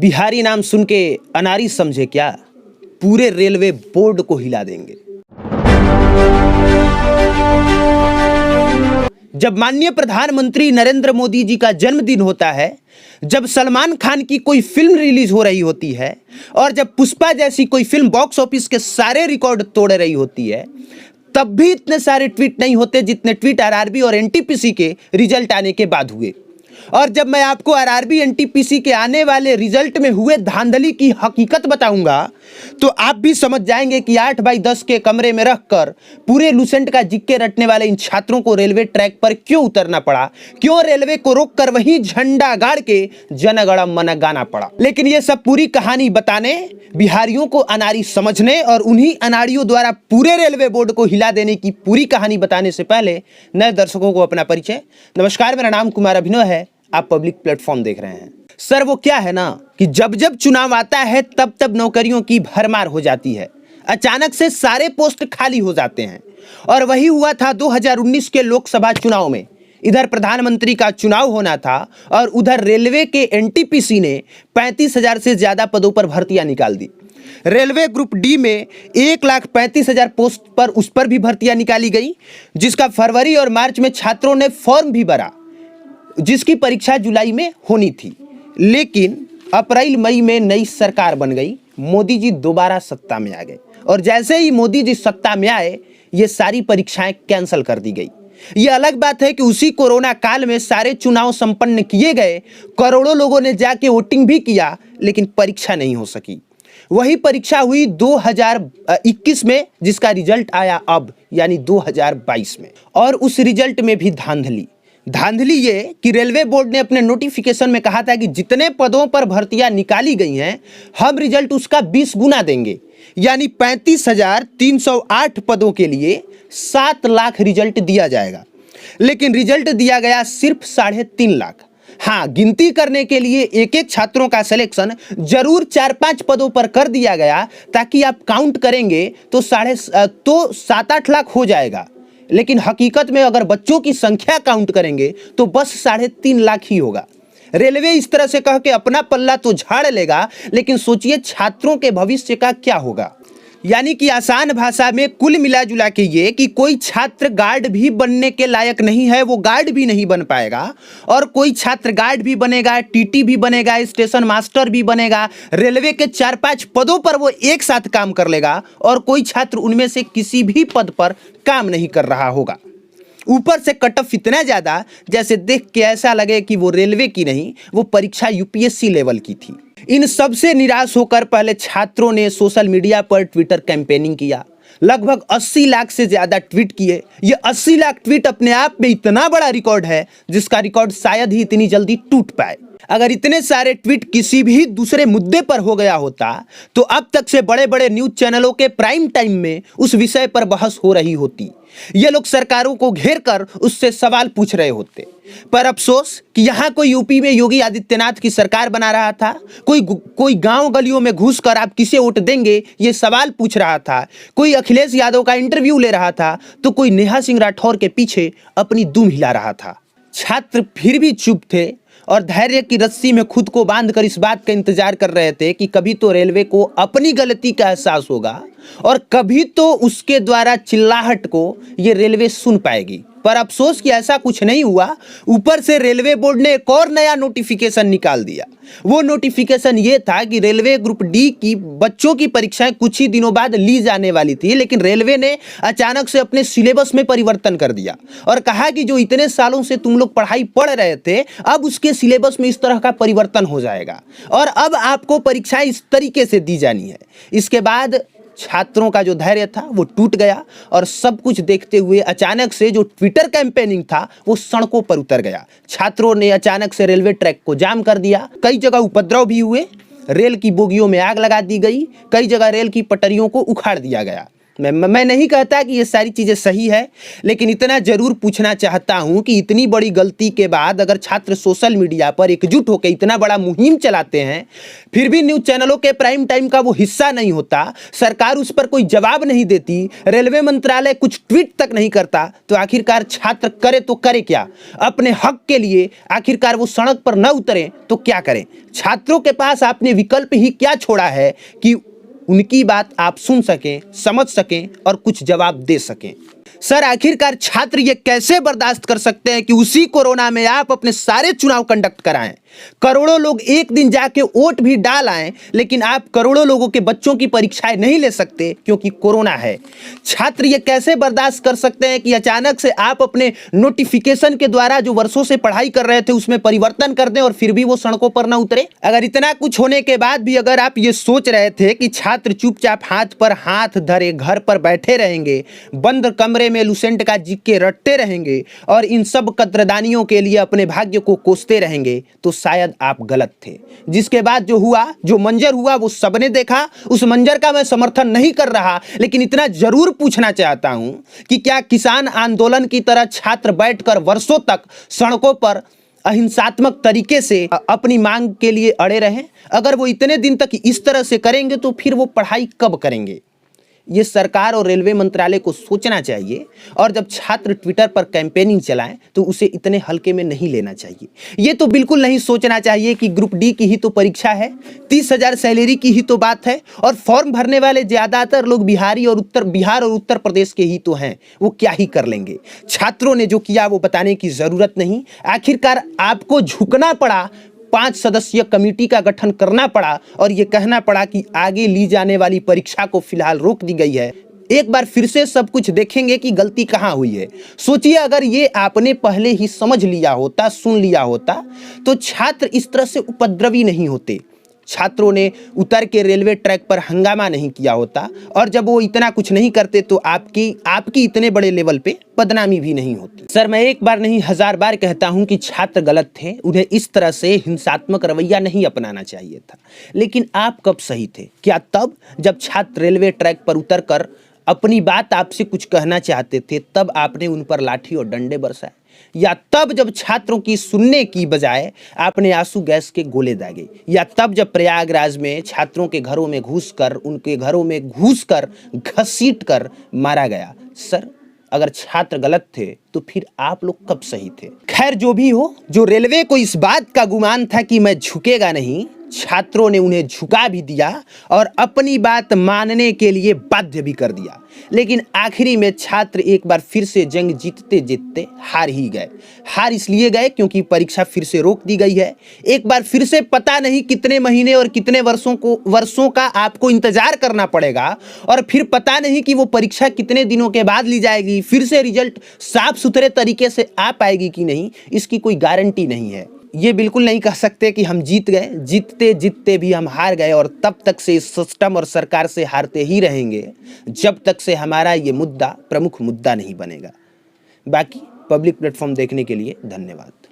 बिहारी नाम सुन के अनारी समझे क्या, पूरे रेलवे बोर्ड को हिला देंगे। जब माननीय प्रधानमंत्री नरेंद्र मोदी जी का जन्मदिन होता है, जब सलमान खान की कोई फिल्म रिलीज हो रही होती है और जब पुष्पा जैसी कोई फिल्म बॉक्स ऑफिस के सारे रिकॉर्ड तोड़ रही होती है, तब भी इतने सारे ट्वीट नहीं होते जितने ट्वीट आरआरबी और एनटीपीसी के रिजल्ट आने के बाद हुए। और जब मैं आपको आरआरबी एनटीपीसी के आने वाले रिजल्ट में हुए धांधली की हकीकत बताऊंगा, तो आप भी समझ जाएंगे कि 8x10 के कमरे में रखकर पूरे लूसेंट का जिक्के रटने वाले इन छात्रों को रेलवे ट्रैक पर क्यों उतरना पड़ा, क्यों रेलवे को रोककर वहीं झंडा गाड़ के जन गण मन गाना पड़ा। लेकिन यह सब पूरी कहानी बताने, बिहारियों को अनाड़ी समझने और उन्हीं अनाड़ियों द्वारा पूरे रेलवे बोर्ड को हिला देने की पूरी कहानी बताने से पहले नए दर्शकों को अपना परिचय। नमस्कार, मेरा नाम कुमार अभिनव है, आप पब्लिक प्लेटफॉर्म देख रहे हैं। सर, वो क्या है ना कि जब जब चुनाव आता है तब तब नौकरियों की भरमार हो जाती है, अचानक से सारे पोस्ट खाली हो जाते हैं। और वही हुआ था 2019 के लोकसभा चुनाव में। इधर प्रधानमंत्री का चुनाव होना था और उधर रेलवे के एनटीपीसी ने 35,000 से ज्यादा पदों पर भर्तियां निकाल दी। रेलवे ग्रुप डी में 1,35,000 पोस्ट पर उस पर भी भर्तियां निकाली गई, जिसका फरवरी और मार्च में छात्रों ने फॉर्म भी भरा, जिसकी परीक्षा जुलाई में होनी थी। लेकिन अप्रैल मई में नई सरकार बन गई, मोदी जी दोबारा सत्ता में आ गए और जैसे ही मोदी जी सत्ता में आए, ये सारी परीक्षाएं कैंसिल कर दी गई। ये अलग बात है कि उसी कोरोना काल में सारे चुनाव संपन्न किए गए, करोड़ों लोगों ने जाके वोटिंग भी किया, लेकिन परीक्षा नहीं हो सकी। वही परीक्षा हुई 2021 में, जिसका रिजल्ट आया अब यानी 2022 में। और उस रिजल्ट में भी धांधली ये कि रेलवे बोर्ड ने अपने नोटिफिकेशन में कहा था कि जितने पदों पर भर्तियां निकाली गई हैं, हम रिजल्ट उसका 20 गुना देंगे, यानी 35,308 पदों के लिए 7 लाख रिजल्ट दिया जाएगा। लेकिन रिजल्ट दिया गया सिर्फ 3.5 लाख। हाँ, गिनती करने के लिए एक एक छात्रों का सिलेक्शन जरूर 4-5 पदों पर कर दिया गया, ताकि आप काउंट करेंगे तो 7-8 लाख हो जाएगा। लेकिन हकीकत में अगर बच्चों की संख्या काउंट करेंगे तो बस 3.5 लाख ही होगा। रेलवे इस तरह से कह के अपना पल्ला तो झाड़ लेगा, लेकिन सोचिए छात्रों के भविष्य का क्या होगा। यानी कि आसान भाषा में कुल मिला जुला के ये कि कोई छात्र गार्ड भी बनने के लायक नहीं है, वो गार्ड भी नहीं बन पाएगा। और कोई छात्र गार्ड भी बनेगा, टीटी भी बनेगा, स्टेशन मास्टर भी बनेगा, रेलवे के 4-5 पदों पर वो एक साथ काम कर लेगा, और कोई छात्र उनमें से किसी भी पद पर काम नहीं कर रहा होगा। ऊपर से कट ऑफ इतना ज्यादा, जैसे देख के ऐसा लगे कि वो रेलवे की नहीं, वो परीक्षा यूपीएससी लेवल की थी। इन सब से निराश होकर पहले छात्रों ने सोशल मीडिया पर ट्विटर कैंपेनिंग किया। लगभग 80 लाख से ज्यादा ट्वीट किए। ये 80 लाख ट्वीट अपने आप में इतना बड़ा रिकॉर्ड है, जिसका रिकॉर्ड शायद ही इतनी जल्दी टूट पाए। अगर इतने सारे ट्वीट किसी भी दूसरे मुद्दे पर हो गया होता, तो अब तक से बड़े बड़े न्यूज चैनलों के प्राइम टाइम में उस विषय पर बहस हो रही होती। ये लोग सरकारों को घेर कर उससे सवाल पूछ रहे होते। पर अफसोस कि यहाँ कोई यूपी में योगी आदित्यनाथ की सरकार बना रहा था, कोई गांव गलियों में घुसकर आप किसे वोट देंगे ये सवाल पूछ रहा था, कोई अखिलेश यादव का इंटरव्यू ले रहा था, तो कोई नेहा सिंह राठौर के पीछे अपनी दुम हिला रहा था। छात्र फिर भी चुप थे और धैर्य की रस्सी में खुद को बांधकर इस बात का इंतजार कर रहे थे कि कभी तो रेलवे को अपनी गलती का एहसास होगा और कभी तो उसके द्वारा चिल्लाहट को ये रेलवे सुन पाएगी। पर अफसोस कि ऐसा कुछ नहीं हुआ। ऊपर से रेलवे बोर्ड ने एक और नया नोटिफिकेशन निकाल दिया। वो नोटिफिकेशन ये था कि रेलवे ग्रुप डी की बच्चों की परीक्षाएं कुछ ही दिनों बाद ली जाने वाली थी, लेकिन रेलवे ने अचानक से अपने सिलेबस में परिवर्तन कर दिया और कहा कि जो इतने सालों से तुम लोग पढ़ाई पढ़ रहे थे, अब उसके सिलेबस में इस तरह का परिवर्तन हो जाएगा और अब आपको परीक्षाएं इस तरीके से दी जानी है। इसके बाद छात्रों का जो धैर्य था वो टूट गया और सब कुछ देखते हुए अचानक से जो ट्विटर कैंपेनिंग था वो सड़कों पर उतर गया। छात्रों ने अचानक से रेलवे ट्रैक को जाम कर दिया। कई जगह उपद्रव भी हुए, रेल की बोगियों में आग लगा दी गई, कई जगह रेल की पटरियों को उखाड़ दिया गया। मैं नहीं कहता कि ये सारी चीज़ें सही है, लेकिन इतना जरूर पूछना चाहता हूं कि इतनी बड़ी गलती के बाद अगर छात्र सोशल मीडिया पर एकजुट होकर इतना बड़ा मुहिम चलाते हैं, फिर भी न्यूज़ चैनलों के प्राइम टाइम का वो हिस्सा नहीं होता, सरकार उस पर कोई जवाब नहीं देती, रेलवे मंत्रालय कुछ ट्वीट तक नहीं करता, तो आखिरकार छात्र करे तो करे क्या? अपने हक के लिए आखिरकार वो सड़क पर न उतरें तो क्या करें? छात्रों के पास आपने विकल्प ही क्या छोड़ा है कि उनकी बात आप सुन सकें, समझ सकें और कुछ जवाब दे सकें? सर, आखिरकार छात्र ये कैसे बर्दाश्त कर सकते हैं कि उसी कोरोना में आप अपने सारे चुनाव कंडक्ट कराएं, करोड़ों लोग एक दिन जाके वोट भी डाल आए, लेकिन आप करोड़ों लोगों के बच्चों की परीक्षाएं नहीं ले सकते क्योंकि कोरोना है? छात्र ये कैसे बर्दाश्त कर सकते हैं कि अचानक से आप अपने नोटिफिकेशन के द्वारा जो वर्षों से पढ़ाई कर रहे थे उसमें परिवर्तन कर दें और फिर भी वो सड़कों पर ना उतरे? अगर इतना कुछ होने के बाद भी अगर आप ये सोच रहे थे कि छात्र चुपचाप हाथ पर हाथ धरे घर पर बैठे रहेंगे, बंद कमरे में लुसेंट का जी के रटते रहेंगे और इन सब कद्रदानियों के लिए अपने भाग्य को कोसते रहेंगे, तो शायद आप गलत थे। जिसके बाद जो हुआ, जो मंजर हुआ, वो सबने देखा। उस मंजर का मैं समर्थन नहीं कर रहा, लेकिन इतना जरूर पूछना चाहता हूं कि क्या किसान आंदोलन की तरह छात्र बैठकर वर्षों तक सड़कों पर अहिंसात्मक तरीके से अपनी मांग के लिए अड़े रहें? अगर वो इतने दिन तक इस तरह से करेंगे तो फिर वो पढ़ाई कब करेंगे? ये सरकार और रेलवे मंत्रालय को सोचना चाहिए। और जब छात्र ट्विटर पर कैंपेनिंग चलाएं तो उसे इतने हल्के में नहीं लेना चाहिए। ये तो बिल्कुल नहीं सोचना चाहिए कि ग्रुप डी की ही तो परीक्षा है, 30,000 सैलरी की ही तो बात है और फॉर्म भरने वाले ज़्यादातर लोग बिहार और उत्तर प्रदेश के ही तो हैं, वो क्या ही कर लेंगे? छात्रों ने जो किया वो बताने की ज़रूरत नहीं। आखिरकार आपको झुकना पड़ा, 5 सदस्यीय कमेटी का गठन करना पड़ा और यह कहना पड़ा कि आगे ली जाने वाली परीक्षा को फिलहाल रोक दी गई है। एक बार फिर से सब कुछ देखेंगे कि गलती कहां हुई है। सोचिए, अगर ये आपने पहले ही समझ लिया होता, सुन लिया होता, तो छात्र इस तरह से उपद्रवी नहीं होते। छात्रों ने उतर के रेलवे ट्रैक पर हंगामा नहीं किया होता और जब वो इतना कुछ नहीं करते तो आपकी इतने बड़े लेवल पे बदनामी भी नहीं होती। सर, मैं एक बार नहीं 1000 बार कहता हूं कि छात्र गलत थे, उन्हें इस तरह से हिंसात्मक रवैया नहीं अपनाना चाहिए था। लेकिन आप कब सही थे? क्या तब जब छात्र रेलवे ट्रैक पर उतरकर अपनी बात आपसे कुछ कहना चाहते थे, तब आपने उन पर लाठी और डंडे बरसाए? या तब जब छात्रों की सुनने की बजाय आपने आंसू गैस के गोले दागे? या तब जब प्रयागराज में छात्रों के घरों में घुसकर घसीटकर मारा गया? सर, अगर छात्र गलत थे तो फिर आप लोग कब सही थे? खैर, जो भी हो, जो रेलवे को इस बात का गुमान था कि मैं झुकेगा नहीं, छात्रों ने उन्हें झुका भी दिया और अपनी बात मानने के लिए बाध्य भी कर दिया। लेकिन आखिरी में छात्र एक बार फिर से जंग जीतते जीतते हार ही गए। हार इसलिए गए क्योंकि परीक्षा फिर से रोक दी गई है। एक बार फिर से पता नहीं कितने महीने और कितने वर्षों का आपको इंतजार करना पड़ेगा और फिर पता नहीं कि वो परीक्षा कितने दिनों के बाद ली जाएगी, फिर से रिजल्ट साफ सुथरे तरीके से आ पाएगी कि नहीं, इसकी कोई गारंटी नहीं है। ये बिल्कुल नहीं कह सकते कि हम जीत गए। जीतते जीतते भी हम हार गए और तब तक से इस सिस्टम और सरकार से हारते ही रहेंगे जब तक से हमारा ये मुद्दा प्रमुख मुद्दा नहीं बनेगा। बाकी पब्लिक प्लेटफॉर्म देखने के लिए धन्यवाद।